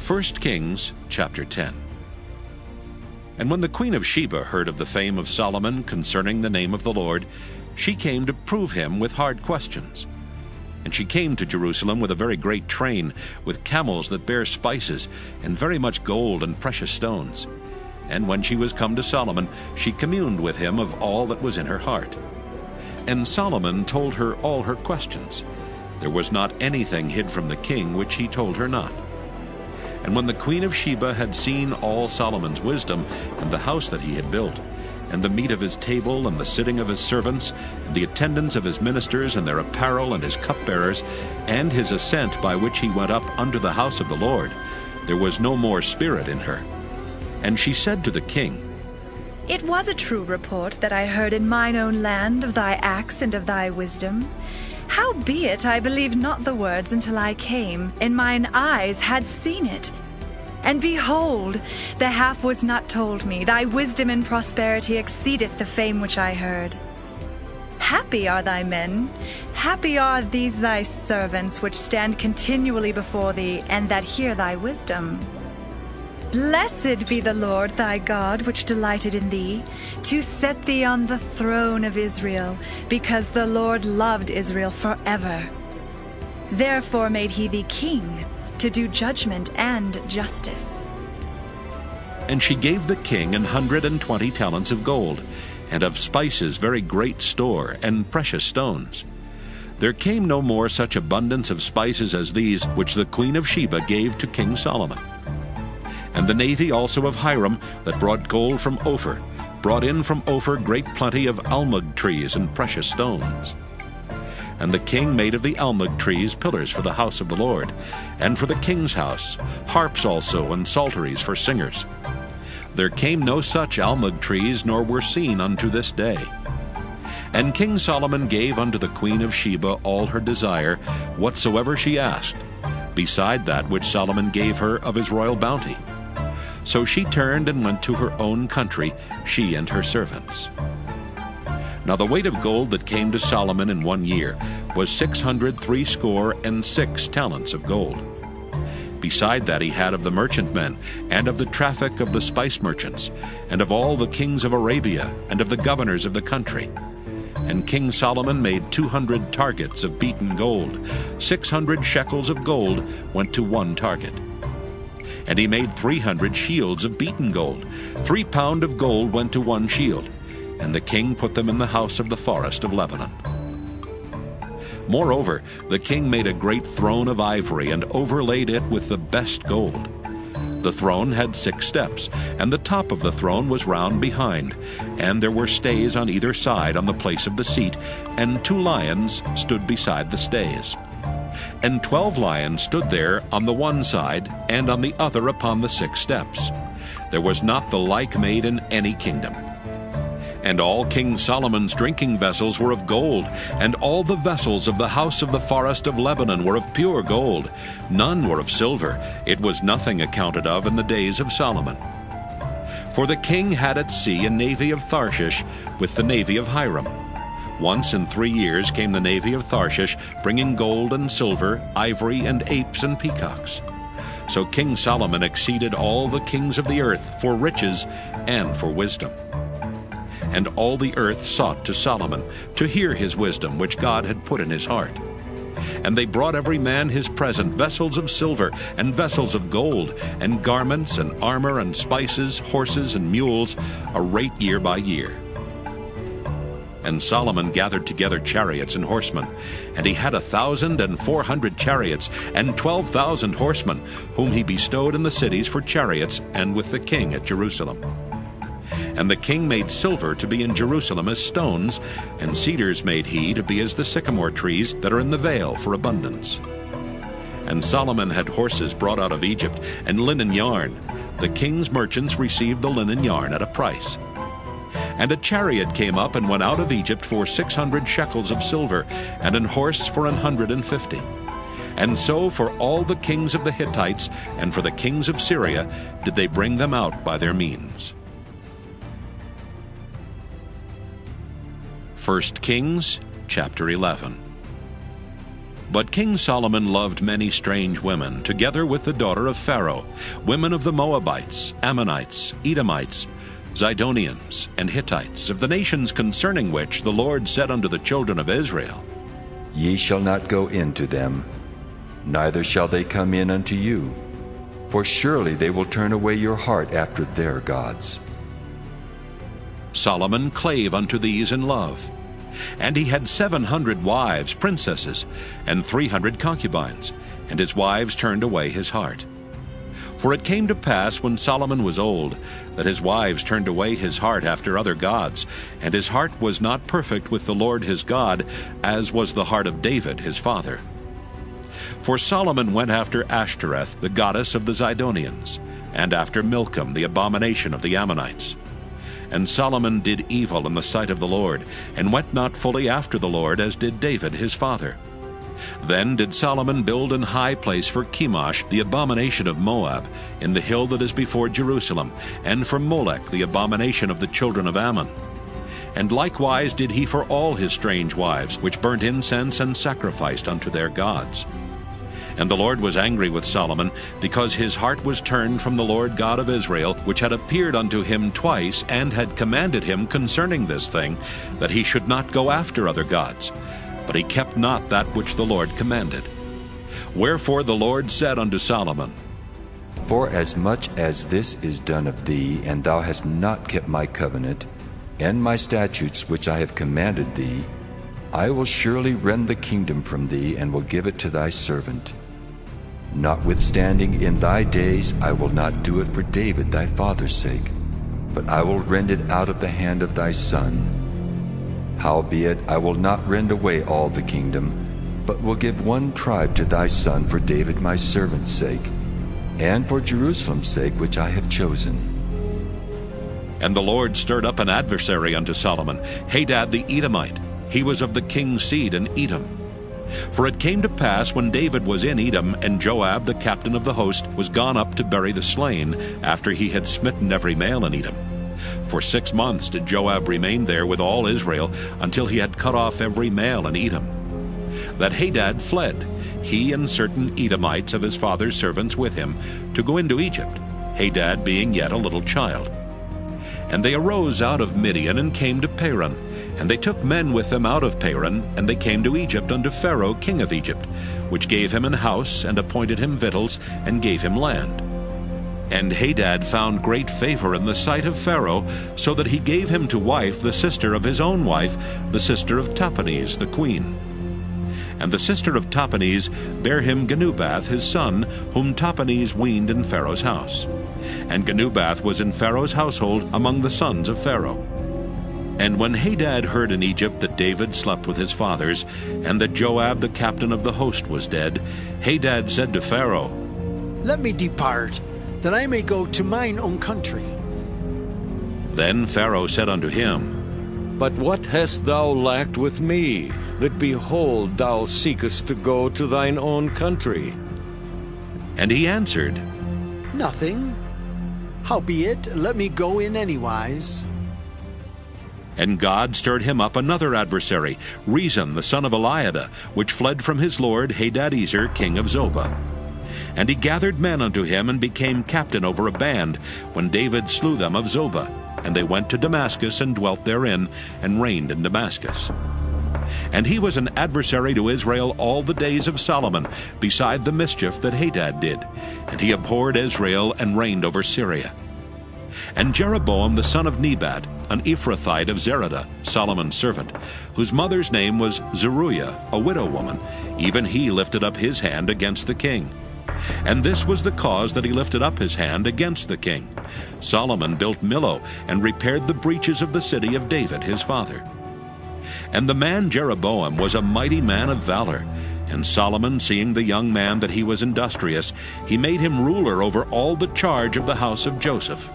1 Kings chapter 10. And when the Queen of Sheba heard of the fame of Solomon concerning the name of the Lord, she came to prove him with hard questions. And she came to Jerusalem with a very great train, with camels that bear spices, and very much gold and precious stones. And when she was come to Solomon, she communed with him of all that was in her heart. And Solomon told her all her questions. There was not anything hid from the king which he told her not. And when the Queen of Sheba had seen all Solomon's wisdom, and the house that he had built, and the meat of his table, and the sitting of his servants, and the attendance of his ministers, and their apparel, and his cupbearers, and his ascent by which he went up unto the house of the Lord, there was no more spirit in her. And she said to the king, It was a true report that I heard in mine own land of thy acts and of thy wisdom. Howbeit I believed not the words until I came, and mine eyes had seen it. And behold, the half was not told me. Thy wisdom and prosperity exceedeth the fame which I heard. Happy are thy men, happy are these thy servants, which stand continually before thee, and that hear thy wisdom. Blessed be the Lord thy God, which delighted in thee, to set thee on the throne of Israel, because the Lord loved Israel forever. Therefore made he thee king, to do judgment and justice. And she gave the king 120 talents of gold, and of spices very great store, and precious stones. There came no more such abundance of spices as these which the Queen of Sheba gave to King Solomon. And the navy also of Hiram, that brought gold from Ophir, brought in from Ophir great plenty of almug trees and precious stones. And the king made of the almug trees pillars for the house of the Lord, and for the king's house, harps also, and psalteries for singers. There came no such almug trees, nor were seen unto this day. And King Solomon gave unto the Queen of Sheba all her desire, whatsoever she asked, beside that which Solomon gave her of his royal bounty. So she turned and went to her own country, she and her servants. Now the weight of gold that came to Solomon in 1 year was 666 talents of gold. Beside that he had of the merchantmen, and of the traffic of the spice merchants, and of all the kings of Arabia, and of the governors of the country. And King Solomon made 200 targets of beaten gold. 600 shekels of gold went to one target. And he made 300 shields of beaten gold. 3 pound of gold went to one shield. And the king put them in the house of the forest of Lebanon. Moreover, the king made a great throne of ivory, and overlaid it with the best gold. The throne had 6 steps, and the top of the throne was round behind, and there were stays on either side on the place of the seat, and 2 lions stood beside the stays. And 12 lions stood there on the one side, and on the other upon the 6 steps. There was not the like made in any kingdom. And all King Solomon's drinking vessels were of gold, and all the vessels of the house of the forest of Lebanon were of pure gold. None were of silver. It was nothing accounted of in the days of Solomon. For the king had at sea a navy of Tarshish with the navy of Hiram. Once in 3 years came the navy of Tarshish, bringing gold and silver, ivory, and apes and peacocks. So King Solomon exceeded all the kings of the earth for riches and for wisdom. And all the earth sought to Solomon, to hear his wisdom which God had put in his heart. And they brought every man his present, vessels of silver, and vessels of gold, and garments, and armor, and spices, horses, and mules, a rate year by year. And Solomon gathered together chariots and horsemen, and he had 1,400 chariots, and 12,000 horsemen, whom he bestowed in the cities for chariots, and with the king at Jerusalem. And the king made silver to be in Jerusalem as stones, and cedars made he to be as the sycamore trees that are in the vale for abundance. And Solomon had horses brought out of Egypt, and linen yarn. The king's merchants received the linen yarn at a price. And a chariot came up and went out of Egypt for 600 shekels of silver, and an horse for 150. And so for all the kings of the Hittites, and for the kings of Syria, did they bring them out by their means. 1 Kings chapter 11. But King Solomon loved many strange women, together with the daughter of Pharaoh, women of the Moabites, Ammonites, Edomites, Zidonians, and Hittites, of the nations concerning which the Lord said unto the children of Israel, Ye shall not go in to them, neither shall they come in unto you, for surely they will turn away your heart after their gods. Solomon clave unto these in love. And he had 700 wives, princesses, and 300 concubines, and his wives turned away his heart. For it came to pass, when Solomon was old, that his wives turned away his heart after other gods, and his heart was not perfect with the Lord his God, as was the heart of David his father. For Solomon went after Ashtoreth, the goddess of the Zidonians, and after Milcom, the abomination of the Ammonites. And Solomon did evil in the sight of the Lord, and went not fully after the Lord, as did David his father. Then did Solomon build an high place for Chemosh, the abomination of Moab, in the hill that is before Jerusalem, and for Molech, the abomination of the children of Ammon. And likewise did he for all his strange wives, which burnt incense and sacrificed unto their gods. And the Lord was angry with Solomon, because his heart was turned from the Lord God of Israel, which had appeared unto him twice, and had commanded him concerning this thing, that he should not go after other gods. But he kept not that which the Lord commanded. Wherefore the Lord said unto Solomon, Forasmuch as this is done of thee, and thou hast not kept my covenant, and my statutes which I have commanded thee, I will surely rend the kingdom from thee, and will give it to thy servant. Notwithstanding, in thy days I will not do it for David thy father's sake, but I will rend it out of the hand of thy son. Howbeit I will not rend away all the kingdom, but will give one tribe to thy son for David my servant's sake, and for Jerusalem's sake which I have chosen. And the Lord stirred up an adversary unto Solomon, Hadad the Edomite. He was of the king's seed in Edom. For it came to pass, when David was in Edom, and Joab the captain of the host was gone up to bury the slain, after he had smitten every male in Edom. For 6 months did Joab remain there with all Israel, until he had cut off every male in Edom. That Hadad fled, he and certain Edomites of his father's servants with him, to go into Egypt, Hadad being yet a little child. And they arose out of Midian, and came to Paran. And they took men with them out of Paran, and they came to Egypt unto Pharaoh king of Egypt, which gave him an house, and appointed him victuals, and gave him land. And Hadad found great favor in the sight of Pharaoh, so that he gave him to wife the sister of his own wife, the sister of Tahpenes the queen. And the sister of Tahpenes bare him Genubath his son, whom Tahpenes weaned in Pharaoh's house. And Genubath was in Pharaoh's household among the sons of Pharaoh. And when Hadad heard in Egypt that David slept with his fathers, and that Joab the captain of the host was dead, Hadad said to Pharaoh, Let me depart, that I may go to mine own country. Then Pharaoh said unto him, But what hast thou lacked with me, that behold thou seekest to go to thine own country? And he answered, Nothing. Howbeit, let me go in anywise. And God stirred him up another adversary, Rezon the son of Eliada, which fled from his lord Hadadezer king of Zobah. And he gathered men unto him, and became captain over a band, when David slew them of Zobah. And they went to Damascus, and dwelt therein, and reigned in Damascus. And he was an adversary to Israel all the days of Solomon, beside the mischief that Hadad did. And he abhorred Israel, and reigned over Syria. And Jeroboam the son of Nebat, an Ephrathite of Zeradah, Solomon's servant, whose mother's name was Zeruiah, a widow woman, even he lifted up his hand against the king. And this was the cause that he lifted up his hand against the king. Solomon built Millo, and repaired the breaches of the city of David his father. And the man Jeroboam was a mighty man of valor. And Solomon, seeing the young man that he was industrious, he made him ruler over all the charge of the house of Joseph.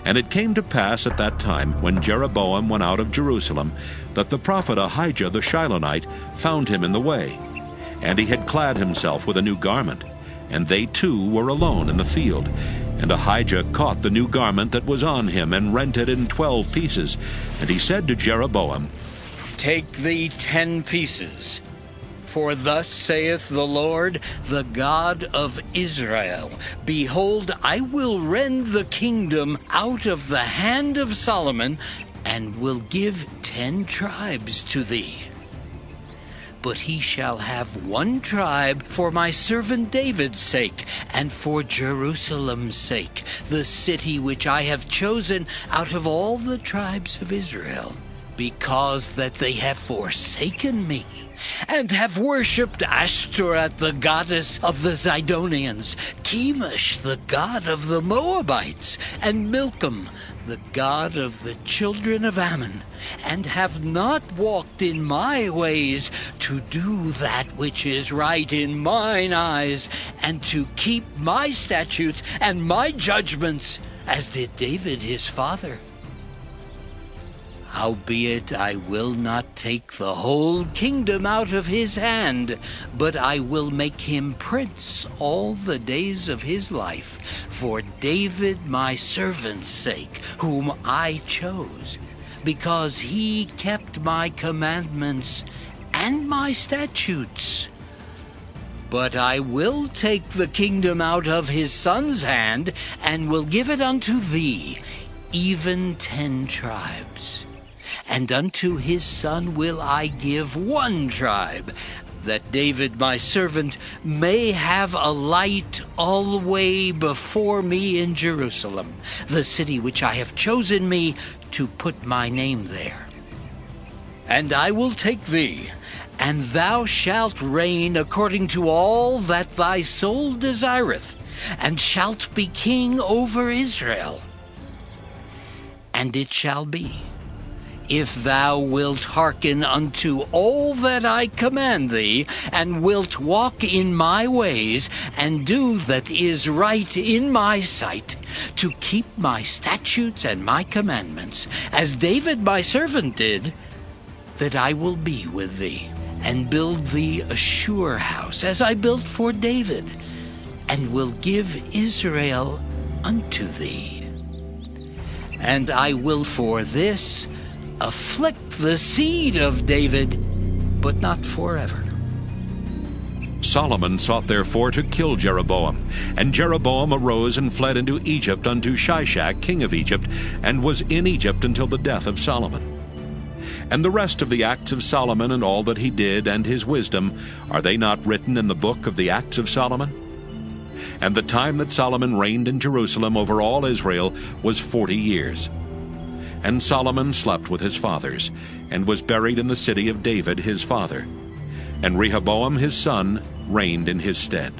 And it came to pass at that time, when Jeroboam went out of Jerusalem, that the prophet Ahijah the Shilonite found him in the way. And he had clad himself with a new garment, and they two were alone in the field. And Ahijah caught the new garment that was on him, and rent it in 12 pieces. And he said to Jeroboam, Take thee 10 pieces, For thus saith the Lord, the God of Israel, Behold, I will rend the kingdom out of the hand of Solomon, and will give 10 tribes to thee. But he shall have 1 tribe for my servant David's sake, and for Jerusalem's sake, the city which I have chosen out of all the tribes of Israel, because that they have forsaken me, and have worshipped Ashtoreth, the goddess of the Zidonians, Chemosh, the god of the Moabites, and Milcom, the god of the children of Ammon, and have not walked in my ways, to do that which is right in mine eyes, and to keep my statutes and my judgments, as did David his father. Howbeit I will not take the whole kingdom out of his hand, but I will make him prince all the days of his life, for David my servant's sake, whom I chose, because he kept my commandments and my statutes. But I will take the kingdom out of his son's hand, and will give it unto thee, even 10 tribes. And unto his son will I give 1 tribe, that David my servant may have a light alway before me in Jerusalem, the city which I have chosen me to put my name there. And I will take thee, and thou shalt reign according to all that thy soul desireth, and shalt be king over Israel. And it shall be, if thou wilt hearken unto all that I command thee, and wilt walk in my ways, and do that is right in my sight, to keep my statutes and my commandments, as David my servant did, that I will be with thee, and build thee a sure house, as I built for David, and will give Israel unto thee. And I will for this afflict the seed of David, but not forever. Solomon sought therefore to kill Jeroboam. And Jeroboam arose and fled into Egypt unto Shishak king of Egypt, and was in Egypt until the death of Solomon. And the rest of the acts of Solomon, and all that he did, and his wisdom, are they not written in the book of the acts of Solomon? And the time that Solomon reigned in Jerusalem over all Israel was 40 years. And Solomon slept with his fathers, and was buried in the city of David his father. And Rehoboam his son reigned in his stead.